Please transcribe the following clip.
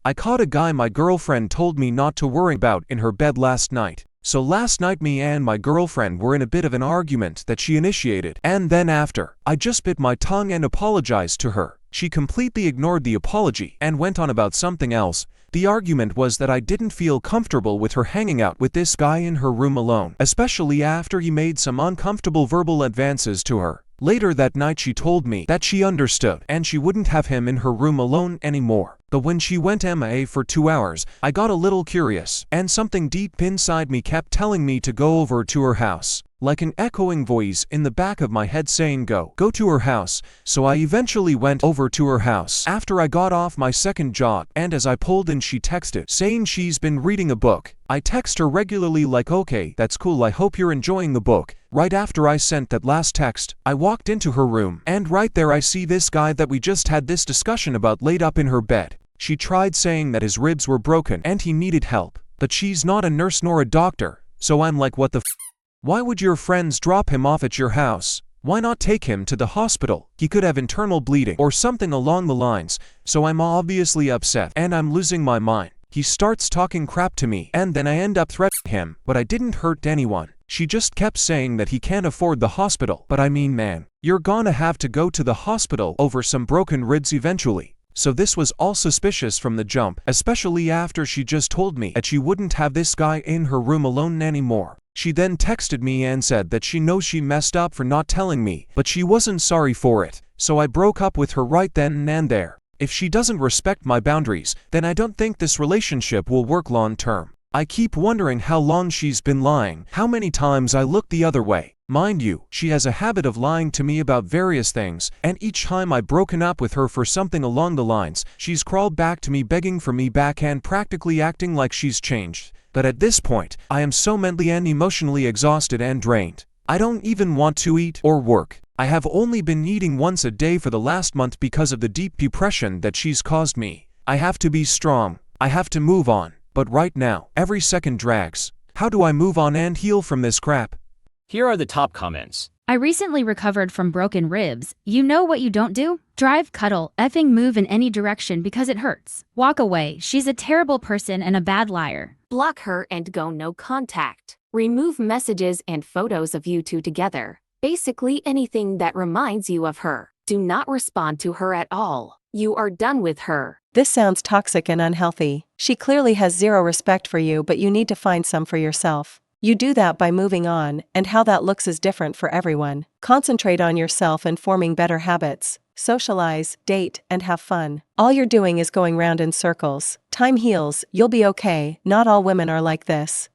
I caught a guy my girlfriend told me not to worry about in her bed last night. So last night me and my girlfriend were in a bit of an argument that she initiated, and then after, I just bit my tongue and apologized to her. She completely ignored the apology and went on about something else. The argument was that I didn't feel comfortable with her hanging out with this guy in her room alone, especially after he made some uncomfortable verbal advances to her. Later that night she told me that she understood and she wouldn't have him in her room alone anymore. But when she went MIA for 2 hours, I got a little curious, and something deep inside me kept telling me to go over to her house. Like an echoing voice in the back of my head saying go to her house. So I eventually went over to her house after I got off my second jog, and as I pulled in she texted saying she's been reading a book. I text her regularly like, okay, that's cool, I hope you're enjoying the book. Right after I sent that last text, I walked into her room, and right there I see this guy that we just had this discussion about laid up in her bed. She tried saying that his ribs were broken and he needed help, but she's not a nurse nor a doctor, so I'm like, what the f? Why would your friends drop him off at your house? Why not take him to the hospital? He could have internal bleeding or something along the lines. So I'm obviously upset and I'm losing my mind. He starts talking crap to me and then I end up threatening him, but I didn't hurt anyone. She just kept saying that he can't afford the hospital. But I mean, man, you're gonna have to go to the hospital over some broken ribs eventually. So this was all suspicious from the jump, especially after she just told me that she wouldn't have this guy in her room alone anymore. She then texted me and said that she knows she messed up for not telling me, but she wasn't sorry for it. So I broke up with her right then and there. If she doesn't respect my boundaries, then I don't think this relationship will work long term. I keep wondering how long she's been lying, how many times I look the other way. Mind you, she has a habit of lying to me about various things, and each time I've broken up with her for something along the lines, she's crawled back to me begging for me back and practically acting like she's changed. But at this point, I am so mentally and emotionally exhausted and drained. I don't even want to eat or work. I have only been eating once a day for the last month because of the deep depression that she's caused me. I have to be strong. I have to move on. But right now, every second drags. How do I move on and heal from this crap? Here are the top comments. I recently recovered from broken ribs. You know what you don't do? Drive, cuddle, effing move in any direction because it hurts. Walk away. She's a terrible person and a bad liar. Block her and go no contact. Remove messages and photos of you two together. Basically anything that reminds you of her. Do not respond to her at all. You are done with her. This sounds toxic and unhealthy. She clearly has zero respect for you, but you need to find some for yourself. You do that by moving on, and how that looks is different for everyone. Concentrate on yourself and forming better habits. Socialize, date, and have fun. All you're doing is going round in circles. Time heals, you'll be okay. Not all women are like this.